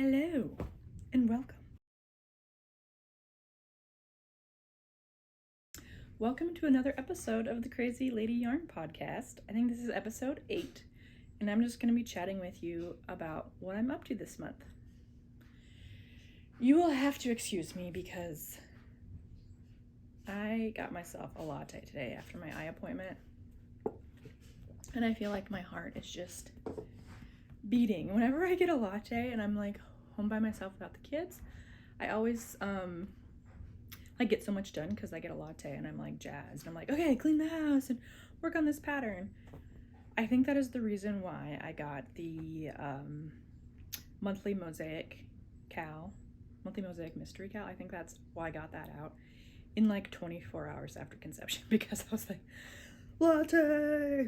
Hello and welcome. Welcome to another episode of the Crazy Lady Yarn podcast. I think this is episode 8, and I'm just going to be chatting with you about what I'm up to this month. You will have to excuse me because I got myself a latte today after my eye appointment, and I feel like my heart is just beating. Whenever I get a latte and I'm like home by myself without the kids, I always I get so much done because I get a latte and I'm like jazzed. I'm like, okay, clean the house and work on this pattern. I think that is the reason why I got the monthly Mosaic mystery cow. I think that's why I got that out in like 24 hours after conception because I was like, latte.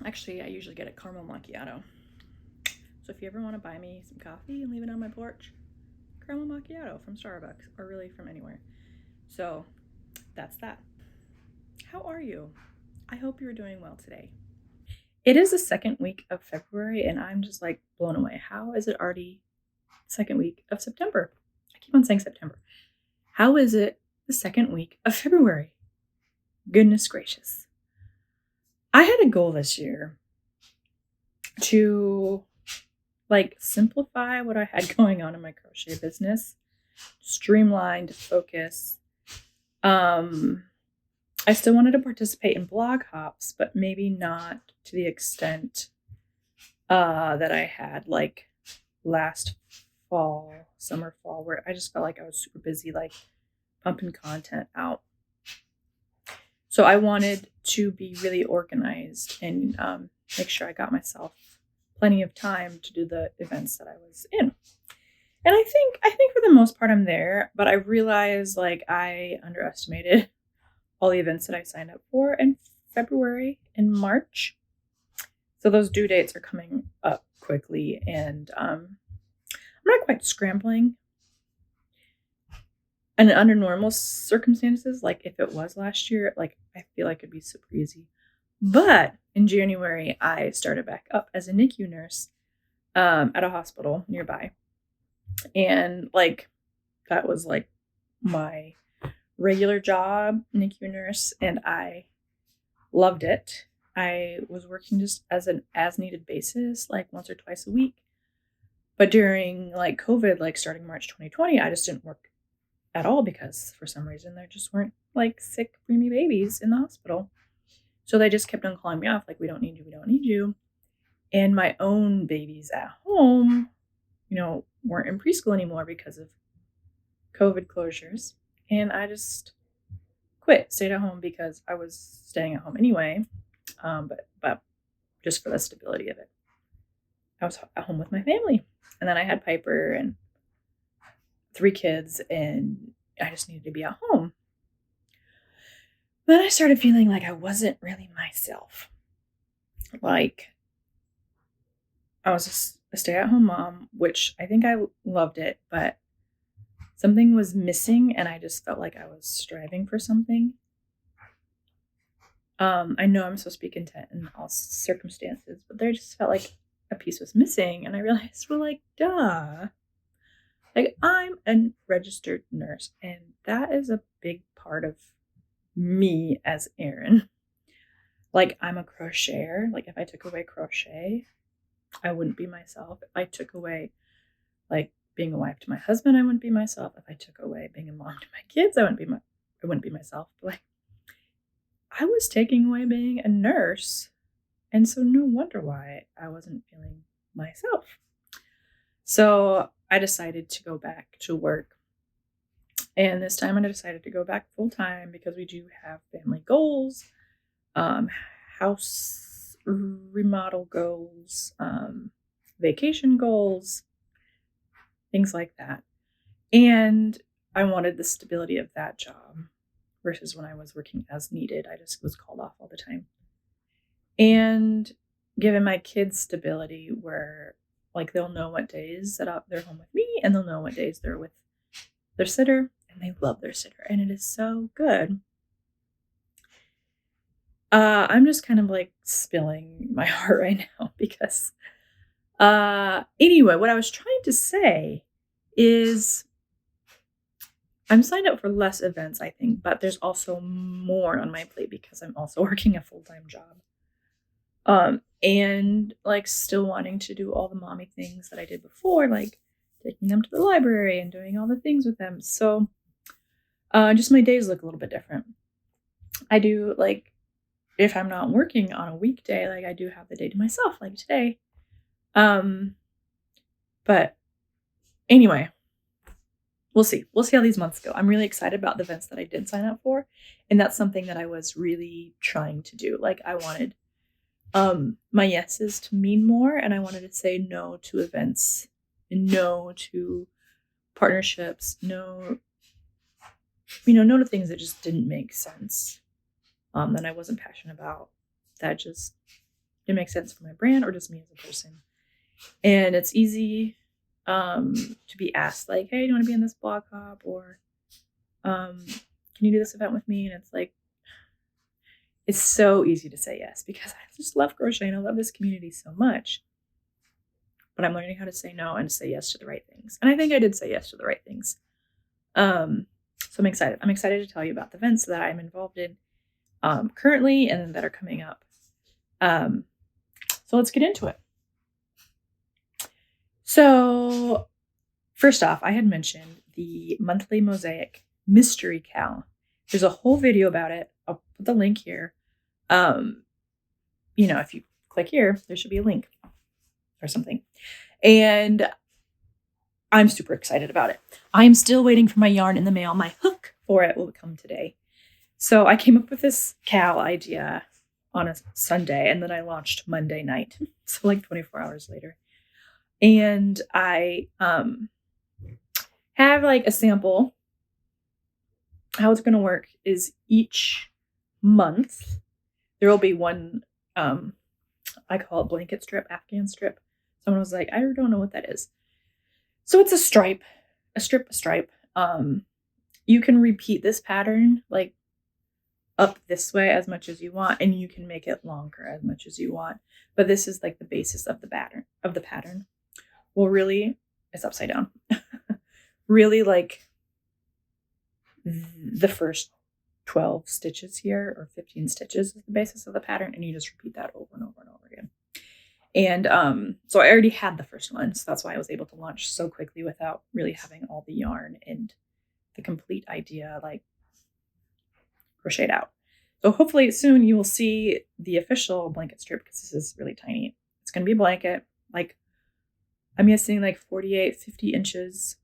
Actually, I usually get a caramel macchiato. So if you ever want to buy me some coffee and leave it on my porch, caramel macchiato from Starbucks or really from anywhere. So that's that. How are you? I hope you're doing well today. It is the second week of February and I'm just like blown away. How is it already second week of September? I keep on saying September. How is it the second week of February? Goodness gracious. I had a goal this year to simplify what I had going on in my crochet business, streamline, to focus. I still wanted to participate in blog hops, but maybe not to the extent that I had like last summer, fall, where I just felt like I was super busy, like pumping content out. So I wanted to be really organized and make sure I got myself plenty of time to do the events that I was in. And I think for the most part I'm there, but I realized like I underestimated all the events that I signed up for in February and March. So those due dates are coming up quickly and I'm not quite scrambling. And under normal circumstances, like if it was last year, like I feel like it'd be super easy. But in January, I started back up as a NICU nurse at a hospital nearby. And like that was like my regular job, NICU nurse, and I loved it. I was working just as an as needed basis, like once or twice a week. But during like COVID, like starting March 2020, I just didn't work at all because for some reason there just weren't like sick, preemie babies in the hospital. So they just kept on calling me off, like, we don't need you. And my own babies at home, weren't in preschool anymore because of COVID closures. And I just stayed at home because I was staying at home anyway. But just for the stability of it. I was at home with my family. And then I had Piper and 3 kids and I just needed to be at home. Then I started feeling like I wasn't really myself. Like I was a stay-at-home mom, which I think I loved it, but something was missing and I just felt like I was striving for something. I know I'm supposed to be content in all circumstances, but there just felt like a piece was missing and I realized, well, like, duh. Like I'm a registered nurse and that is a big part of me as Erin. Like I'm a crocheter. Like if I took away crochet, I wouldn't be myself. If I took away like being a wife to my husband, I wouldn't be myself. If I took away being a mom to my kids, I wouldn't be myself. But like I was taking away being a nurse. And so no wonder why I wasn't feeling myself. So I decided to go back to work. And this time I decided to go back full time because we do have family goals, house remodel goals, vacation goals, things like that. And I wanted the stability of that job versus when I was working as needed. I just was called off all the time. And given my kids stability where like they'll know what days that they're home with me and they'll know what days they're with their sitter. And they love their sitter, and it is so good. I'm just kind of like spilling my heart right now because Anyway, what I was trying to say is I'm signed up for less events, I think, but there's also more on my plate because I'm also working a full-time job. And like still wanting to do all the mommy things that I did before, like taking them to the library and doing all the things with them. So just my days look a little bit different. I do, like, if I'm not working on a weekday, like I do have the day to myself, like today. But anyway, we'll see. We'll see how these months go. I'm really excited about the events that I did sign up for. And that's something that I was really trying to do. Like I wanted my yeses to mean more, and I wanted to say no to events, no to partnerships, no to things that just didn't make sense, that I wasn't passionate about, that just didn't make sense for my brand or just me as a person. And it's easy to be asked, like, hey, do you want to be in this blog hop, or can you do this event with me? And it's like, it's so easy to say yes because I just love crochet and I love this community so much. But I'm learning how to say no and say yes to the right things. And I think I did say yes to the right things. So I'm excited. I'm excited to tell you about the events that I'm involved in currently and that are coming up. So let's get into it. So first off, I had mentioned the monthly Mosaic mystery cal. There's a whole video about it. I'll put the link here. If you click here, there should be a link or something. And I'm super excited about it. I'm still waiting for my yarn in the mail. My hook for it will come today. So I came up with this cal idea on a Sunday, and then I launched Monday night. So like 24 hours later. And I have like a sample. How it's going to work is each month there will be one, I call it blanket strip, Afghan strip. Someone was like, I don't know what that is. So it's a stripe. You can repeat this pattern like up this way as much as you want, and you can make it longer as much as you want. But this is like the basis of the pattern. Well, really, it's upside down. Really, like the first 12 stitches here, or 15 stitches is the basis of the pattern, and you just repeat that over and over and over again. And so I already had the first one, so that's why I was able to launch so quickly without really having all the yarn and the complete idea like crocheted out. So hopefully soon you will see the official blanket strip, because this is really tiny. It's going to be a blanket, like I'm guessing like 48, 50 inches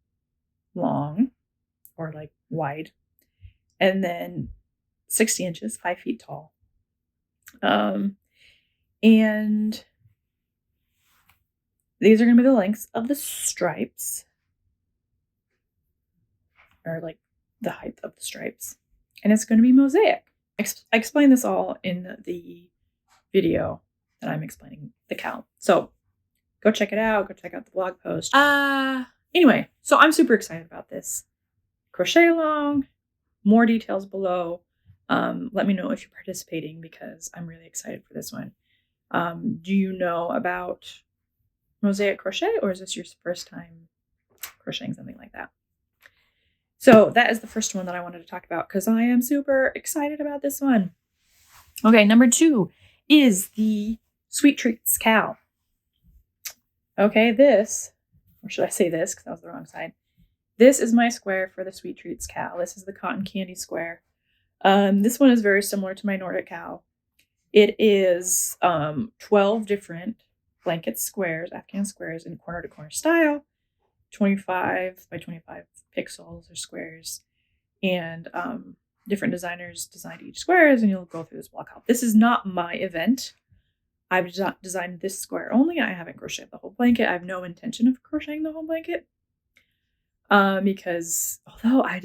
long, or like wide, and then 60 inches, 5 feet tall. And these are going to be the lengths of the stripes, or like the height of the stripes. And it's going to be Mosaic. I explain this all in the video that I'm explaining the cal. So go check it out. Go check out the blog post. Anyway, so I'm super excited about this. Crochet along. More details below. Let me know if you're participating, because I'm really excited for this one. Do you know about Mosaic crochet, or is this your first time crocheting something like that? So that is the first one that I wanted to talk about, because I am super excited about this one. Okay, number 2 is the Sweet Treats cal. Okay, this, or should I say this, because that was the wrong side. This is my square for the Sweet Treats cal. This is the cotton candy square. This one is very similar to my Nordic cal. It is 12 different blanket squares, Afghan squares, in corner to corner style, 25 by 25 pixels or squares, and different designers designed each squares, and you'll go through this block out. This is not my event. I've designed this square only. I haven't crocheted the whole blanket. I have no intention of crocheting the whole blanket, because although I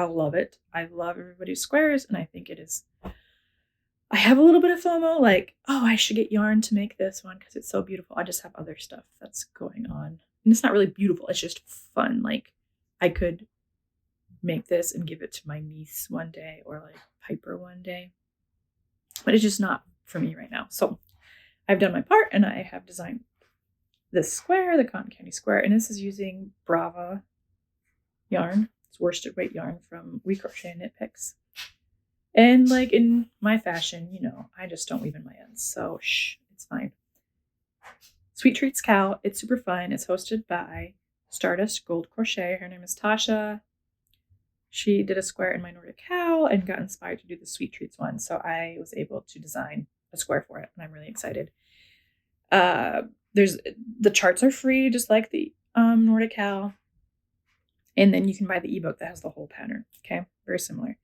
love it. I love everybody's squares, and I think it is. I have a little bit of FOMO, like, oh, I should get yarn to make this one because it's so beautiful. I just have other stuff that's going on. And it's not really beautiful. It's just fun. Like, I could make this and give it to my niece one day, or like Piper one day. But it's just not for me right now. So I've done my part, and I have designed this square, the cotton candy square, and this is using Brava yarn. It's worsted weight yarn from We Crochet Knit Picks. And like in my fashion, I just don't weave in my ends, so it's fine. Sweet Treats Cow, it's super fun. It's hosted by Stardust Gold Crochet. Her name is Tasha. She did a square in my Nordic Cow and got inspired to do the Sweet Treats one, so I was able to design a square for it, and I'm really excited. There's the charts are free, just like the Nordic Cow, and then you can buy the ebook that has the whole pattern. Okay, very similar,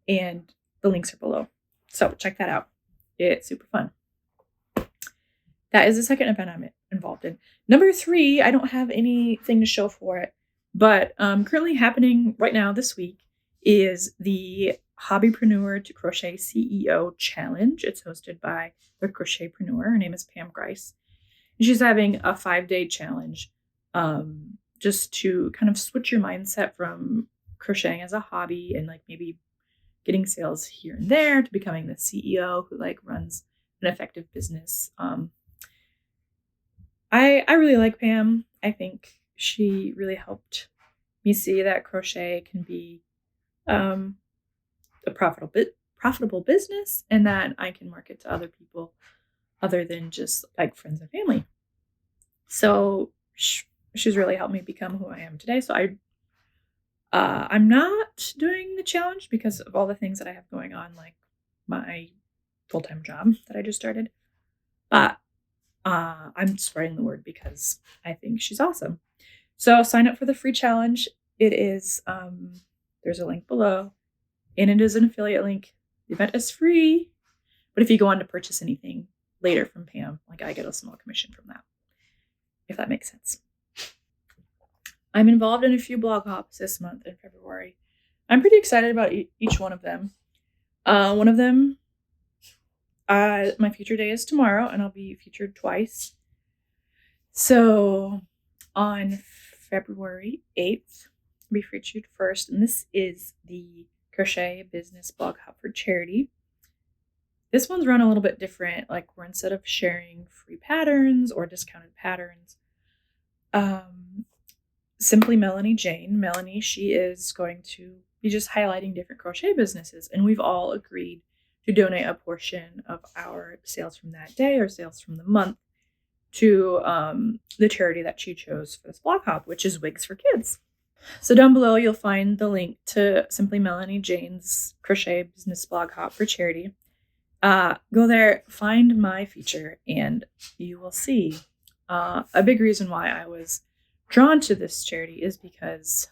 and the links are below, so check that out. It's super fun. That is the second event I'm involved in. Number 3, I don't have anything to show for it, but currently happening right now this week is the Hobbypreneur to Crochet CEO Challenge. It's hosted by the Crochetpreneur. Her name is Pam Grice. And she's having a 5-day challenge just to kind of switch your mindset from crocheting as a hobby and like maybe getting sales here and there to becoming the CEO who like runs an effective business. I really like Pam. I think she really helped me see that crochet can be a profitable business, and that I can market to other people other than just like friends and family. So she's really helped me become who I am today. So I'm not doing the challenge because of all the things that I have going on, like my full-time job that I just started. But I'm spreading the word because I think she's awesome. So sign up for the free challenge. It is, there's a link below, and it is an affiliate link. The event is free, but if you go on to purchase anything later from Pam, like I get a small commission from that, if that makes sense. I'm involved in a few blog hops this month in February. I'm pretty excited about each one of them. One of them, my feature day is tomorrow, and I'll be featured twice. So on February 8th, I'll be featured first, and this is the Crochet Business Blog Hop for Charity. This one's run a little bit different, like where instead of sharing free patterns or discounted patterns, Simply Melanie Jane. Melanie, she is going to be just highlighting different crochet businesses, and we've all agreed to donate a portion of our sales from that day or sales from the month to the charity that she chose for this blog hop, which is Wigs for Kids. So down below, you'll find the link to Simply Melanie Jane's Crochet Business Blog Hop for Charity. Go there, find my feature, and you will see. A big reason why I was drawn to this charity is because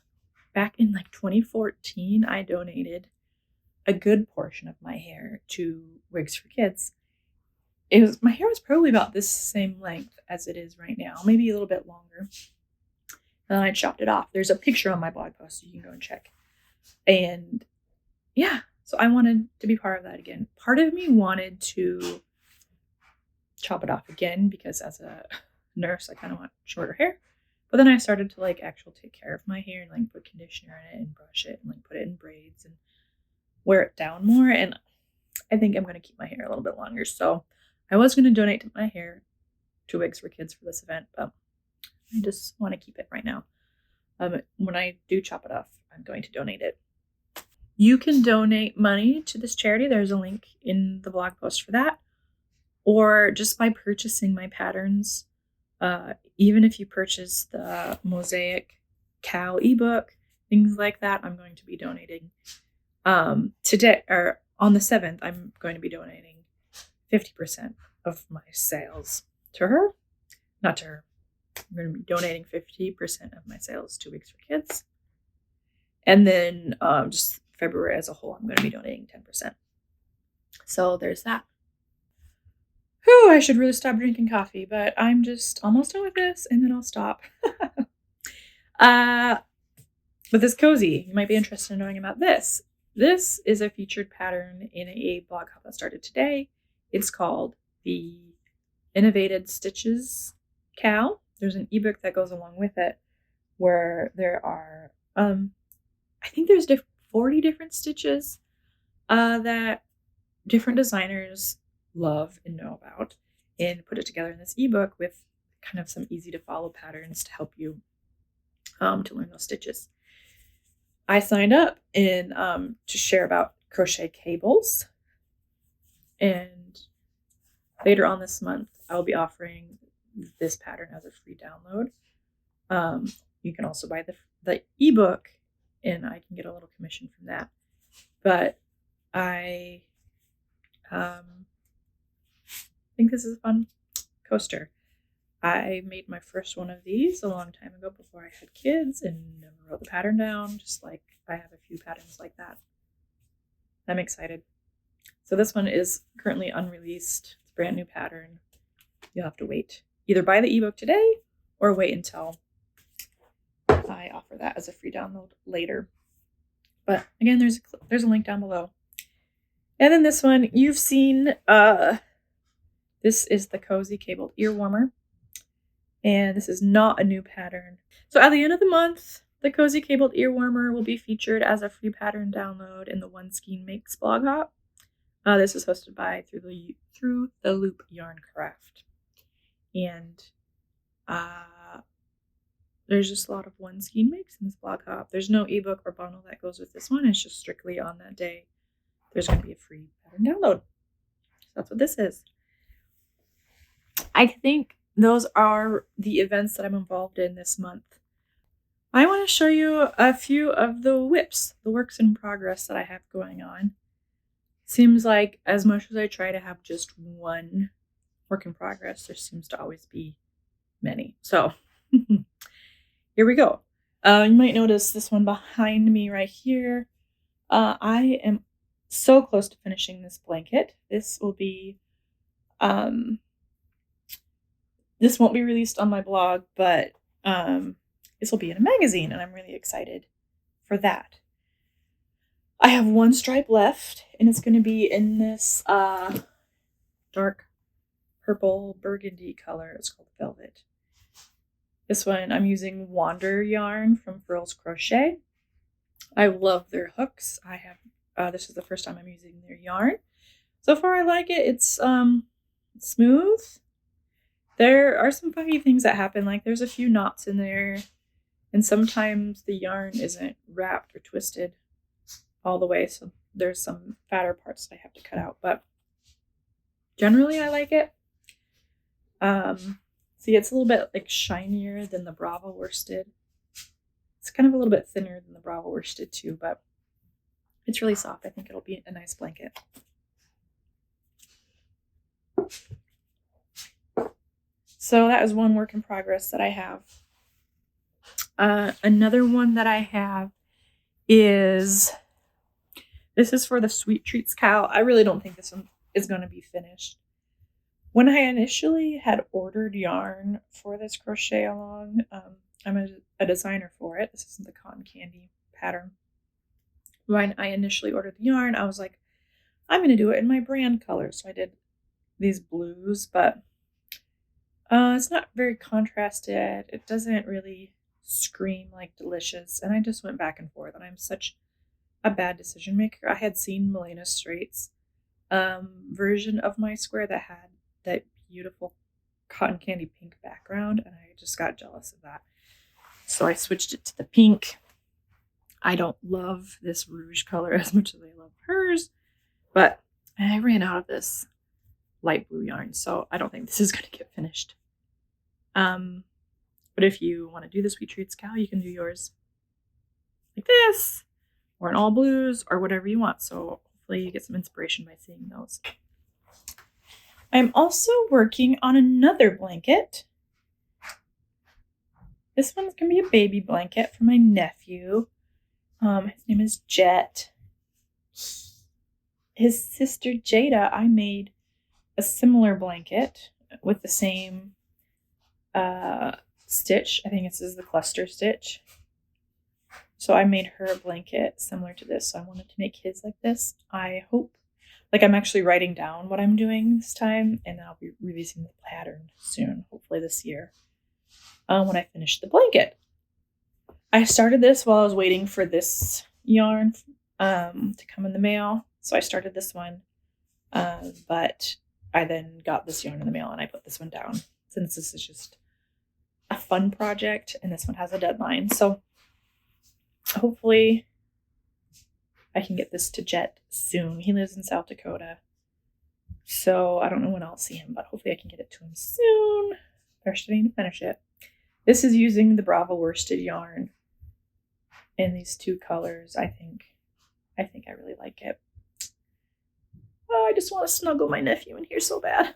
back in like 2014, I donated a good portion of my hair to Wigs for Kids. My hair was probably about this same length as it is right now, maybe a little bit longer. And I chopped it off. There's a picture on my blog post, so you can go and check. And yeah, so I wanted to be part of that again. Part of me wanted to chop it off again because as a nurse, I kind of want shorter hair. But then I started to like actually take care of my hair and like put conditioner in it and brush it and like put it in braids and wear it down more. And I think I'm going to keep my hair a little bit longer. So I was going to donate my hair to Wigs for Kids for this event, but I just want to keep it right now. When I do chop it off, I'm going to donate it. You can donate money to this charity. There's a link in the blog post for that. Or just by purchasing my patterns. Even if you purchase the Mosaic Cow ebook, things like that, I'm going to be donating. Today, or on the 7th, I'm going to be donating 50% of my sales to her. Not to her. I'm going to be donating 50% of my sales to Wigs for Kids. And then just February as a whole, I'm going to be donating 10%. So there's that. Whew, I should really stop drinking coffee, but I'm just almost done with this, and then I'll stop. But this cozy, you might be interested in knowing about this. This is a featured pattern in a blog hop that started today. It's called the Innovated Stitches Cow. There's an ebook that goes along with it where there are, I think there's 40 different stitches that different designers love and know about, and put it together in this ebook with kind of some easy to follow patterns to help you to learn those stitches. I signed up to share about crochet cables, and later on this month I will be offering this pattern as a free download. You can also buy the ebook, and I can get a little commission from that. But I think this is a fun coaster. I made my first one of these a long time ago before I had kids and never wrote the pattern down, just like I have a few patterns like that. I'm excited. So this one is currently unreleased. It's a brand new pattern. You'll have to wait. Either buy the ebook today or wait until I offer that as a free download later. But again, there's a link down below. And then this one, you've seen, this is the Cozy Cabled Ear Warmer. And this is not a new pattern. So at the end of the month, the Cozy Cabled Ear Warmer will be featured as a free pattern download in the One Skein Makes blog hop. This is hosted by Through the Loop Yarn Craft. And there's just a lot of One Skein Makes in this blog hop. There's no ebook or bundle that goes with this one. It's just strictly on that day. There's going to be a free pattern download. So that's what this is. I think those are the events that I'm involved in this month. I want to show you a few of the WIPs, the works in progress that I have going on. Seems like as much as I try to have just one work in progress, there seems to always be many. So here we go. You might notice this one behind me right here. I am so close to finishing this blanket. This will be this won't be released on my blog, but this will be in a magazine, and I'm really excited for that. I have one stripe left, and it's going to be in this dark purple burgundy color. It's called Velvet. This one I'm using Wander yarn from Furls Crochet. I love their hooks. I have this is the first time I'm using their yarn. So far I like it. It's smooth. There are some funky things that happen, like there's a few knots in there, and sometimes the yarn isn't wrapped or twisted all the way, so there's some fatter parts that I have to cut out, but generally I like it. See, it's a little bit like shinier than the Bravo worsted. It's kind of a little bit thinner than the Bravo worsted too, but it's really soft. I think it'll be a nice blanket. So that is one work in progress that I have. Another one that I have is, this is for the Sweet Treats cowl. I really don't think this one is going to be finished. When I initially had ordered yarn for this crochet along, I'm a designer for it. This isn't the cotton candy pattern. When I initially ordered the yarn, I was like, I'm going to do it in my brand colors. So I did these blues, but it's not very contrasted. It doesn't really scream like delicious. And I just went back and forth, and I'm such a bad decision maker. I had seen Milena Straight's version of my square that had that beautiful cotton candy pink background, and I just got jealous of that. So I switched it to the pink. I don't love this rouge color as much as I love hers, but I ran out of this light blue yarn, so I don't think this is going to get finished. But if you want to do the Sweet Treats cowl, you can do yours like this, or in all blues, or whatever you want. So hopefully you get some inspiration by seeing those. I'm also working on another blanket. This one's going to be a baby blanket for my nephew. His name is Jet. His sister Jada, I made a similar blanket with the same stitch. I think this is the cluster stitch. So I made her a blanket similar to this. So I wanted to make his like this. I hope, like, I'm actually writing down what I'm doing this time, and I'll be releasing the pattern soon, hopefully this year, when I finish the blanket. I started this while I was waiting for this yarn to come in the mail. So I started this one, but I then got this yarn in the mail, and I put this one down since this is just a fun project, and this one has a deadline. So hopefully I can get this to Jet soon. He lives in South Dakota, so I don't know when I'll see him, but hopefully I can get it to him soon. They're starting to finish it. This is using the Bravo worsted yarn in these 2 colors. I think I really like it. Oh, I just want to snuggle my nephew in here so bad.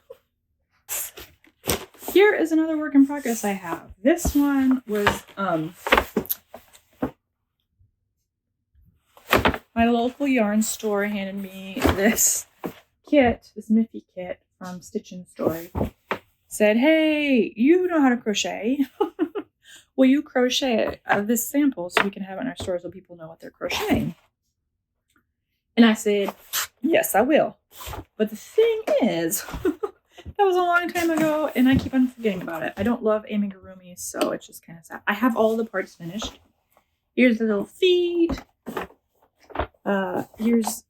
Here is another work in progress I have. This one was my local yarn store handed me this kit, this Miffy kit from Stitch and Story. Said, hey, you know how to crochet. Will you crochet this sample so we can have it in our store so people know what they're crocheting? And I said, yes, I will. But the thing is, that was a long time ago, and I keep on forgetting about it. I don't love amigurumi, so it's just kind of sad. I have all the parts finished. Here's the little feet. Here's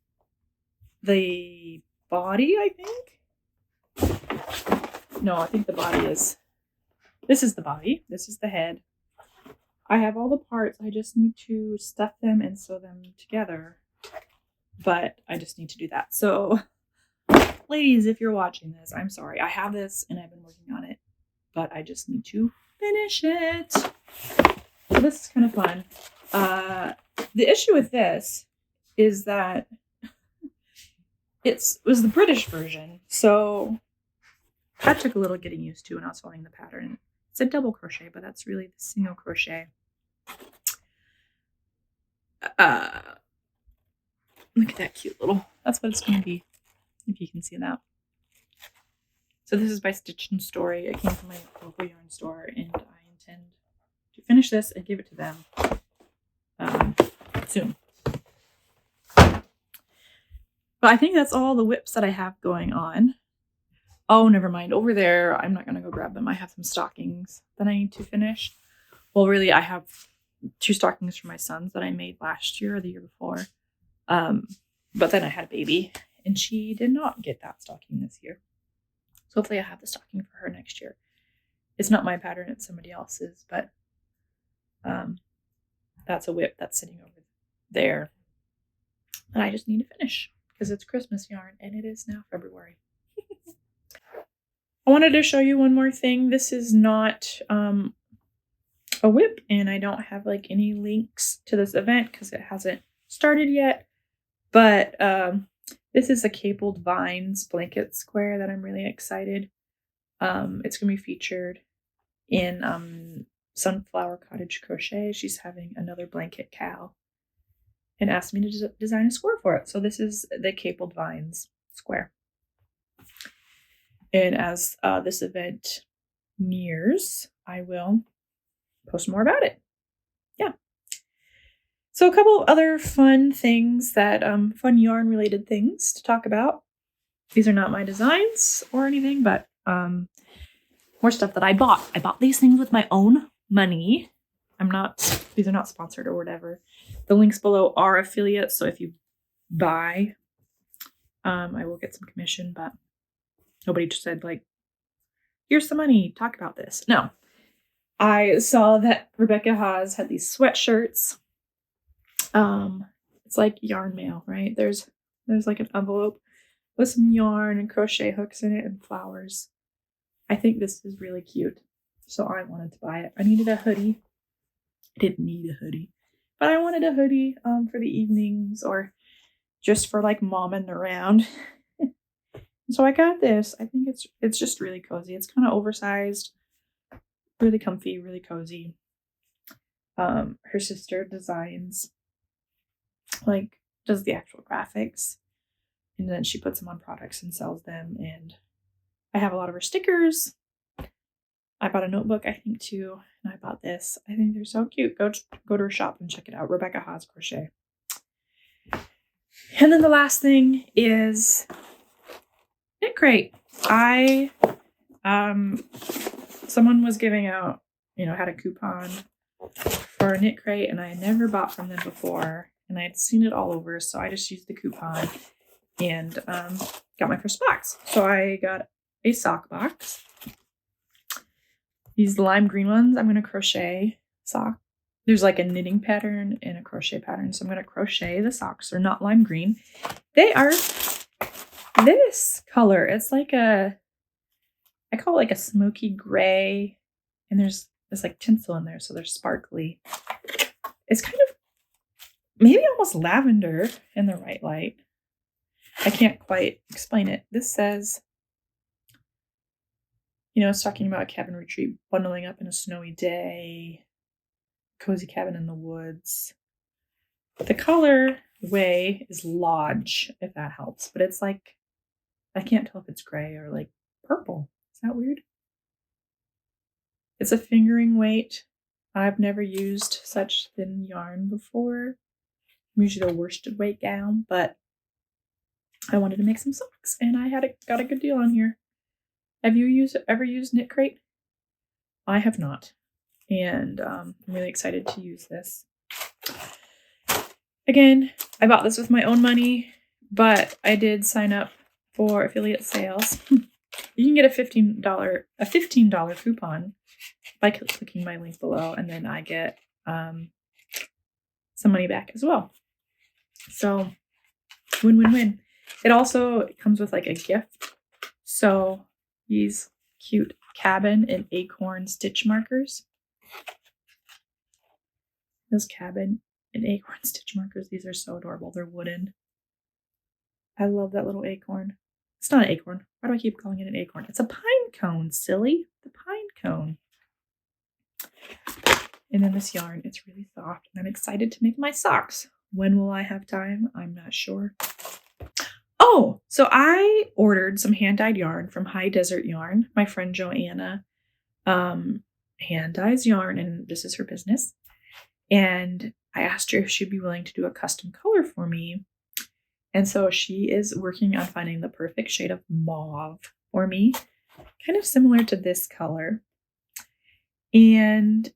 the body, I think. No, I think the body is... This is the body. This is the head. I have all the parts. I just need to stuff them and sew them together. But I just need to do that. So, ladies, if you're watching this, I'm sorry. I have this and I've been working on it. But I just need to finish it. So this is kind of fun. The issue with this is that it was the British version. So that took a little getting used to when I was following the pattern. It's a double crochet, but that's really the single crochet. Look at that cute little, that's what it's going to be, if you can see that. So this is by Stitch and Story. It came from my local yarn store, and I intend to finish this and give it to them soon. But I think that's all the whips that I have going on. Oh, never mind. Over there, I'm not going to go grab them. I have some stockings that I need to finish. Well, really, I have 2 stockings for my sons that I made last year or the year before. But then I had a baby, and she did not get that stocking this year. So hopefully I have the stocking for her next year. It's not my pattern, it's somebody else's, but that's a whip that's sitting over there. And I just need to finish because it's Christmas yarn, and it is now February. I wanted to show you one more thing. This is not a whip, and I don't have like any links to this event because it hasn't started yet. But this is a Capled Vines blanket square that I'm really excited. It's going to be featured in Sunflower Cottage Crochet. She's having another blanket cal and asked me to design a square for it. So this is the Capled Vines square. And as this event nears, I will post more about it. Yeah. So a couple other fun things that, fun yarn related things to talk about. These are not my designs or anything, but more stuff that I bought. I bought these things with my own money. These are not sponsored or whatever. The links below are affiliates, so if you buy, I will get some commission, but nobody just said like, here's some money, talk about this. No. I saw that Rebecca Haas had these sweatshirts. It's like yarn mail, right? There's like an envelope with some yarn and crochet hooks in it and flowers. I think this is really cute. So I wanted to buy it. I needed a hoodie. I didn't need a hoodie, but I wanted a hoodie for the evenings or just for like momming around. So I got this. I think it's just really cozy. It's kind of oversized, really comfy, really cozy. Her sister designs, like, does the actual graphics, and then she puts them on products and sells them. And I have a lot of her stickers. I bought a notebook, I think, too, and I bought this. I think they're so cute. Go to her shop and check it out. Rebecca Haas Crochet. And then the last thing is Bitcrate. Someone was giving out, had a coupon for a knit crate, and I had never bought from them before, and I had seen it all over, so I just used the coupon and got my first box. So I got a sock box. These lime green ones, I'm going to crochet sock. There's like a knitting pattern and a crochet pattern. So I'm going to crochet the socks. They're not lime green. They are this color. It's like I call it like a smoky gray. And there's like tinsel in there. So they're sparkly. It's kind of maybe almost lavender in the right light. I can't quite explain it. This says, it's talking about a cabin retreat, bundling up in a snowy day, cozy cabin in the woods. The color way is Lodge, if that helps. But it's like, I can't tell if it's gray or like purple. Is that weird? It's a fingering weight. I've never used such thin yarn before. I'm usually the worsted weight gal, but I wanted to make some socks and I got a good deal on here. Have you ever used Bitcrate? I have not. And I'm really excited to use this. Again, I bought this with my own money, but I did sign up for affiliate sales. You can get a $15 coupon by clicking my link below, and then I get some money back as well. So win-win-win. It also comes with like a gift. So these cute cabin and acorn stitch markers. Those cabin and acorn stitch markers. These are so adorable. They're wooden. I love that little acorn. It's not an acorn. Why do I keep calling it an acorn? It's a pine cone, silly. The pine cone. And then this yarn, it's really soft. And I'm excited to make my socks. When will I have time? I'm not sure. Oh, so I ordered some hand-dyed yarn from High Desert Yarn. My friend Joanna hand-dyes yarn, and this is her business. And I asked her if she'd be willing to do a custom color for me. And so she is working on finding the perfect shade of mauve for me, kind of similar to this color. And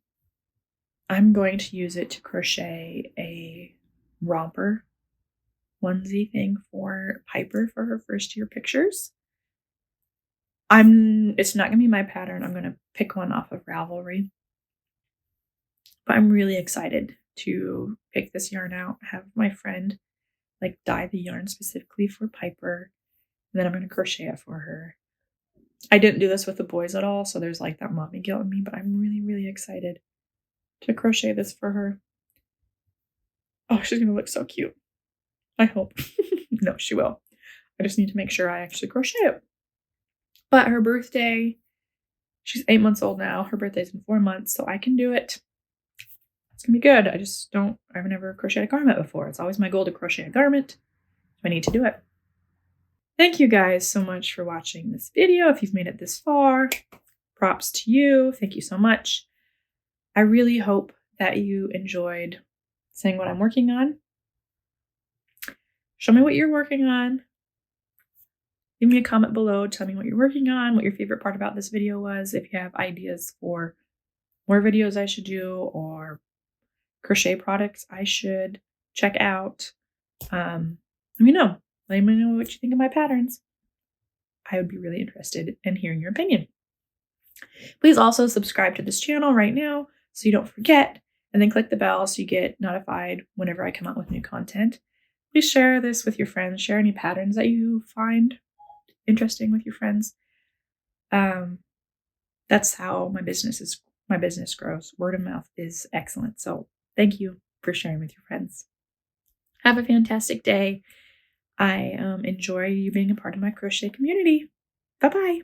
I'm going to use it to crochet a romper onesie thing for Piper for her first year pictures. It's not going to be my pattern. I'm going to pick one off of Ravelry. But I'm really excited to pick this yarn out, have my friend like dye the yarn specifically for Piper, and then I'm going to crochet it for her. I didn't do this with the boys at all, so there's like that mommy guilt in me, but I'm really, really excited to crochet this for her. Oh, she's going to look so cute. I hope. No, she will. I just need to make sure I actually crochet it. But her birthday, she's 8 months old now. Her birthday's in 4 months, so I can do it. It's going to be good. I've never crocheted a garment before. It's always my goal to crochet a garment. So I need to do it. Thank you guys so much for watching this video. If you've made it this far, props to you. Thank you so much. I really hope that you enjoyed seeing what I'm working on. Show me what you're working on. Leave me a comment below. Tell me what you're working on, what your favorite part about this video was. If you have ideas for more videos I should do or crochet products I should check out, let me know. Let me know what you think of my patterns. I would be really interested in hearing your opinion. Please also subscribe to this channel right now so you don't forget, and then click the bell so you get notified whenever I come out with new content. Please share this with your friends. Share any patterns that you find interesting with your friends. That's how my business grows. Word of mouth is excellent. So thank you for sharing with your friends. Have a fantastic day. I enjoy you being a part of my crochet community. Bye-bye.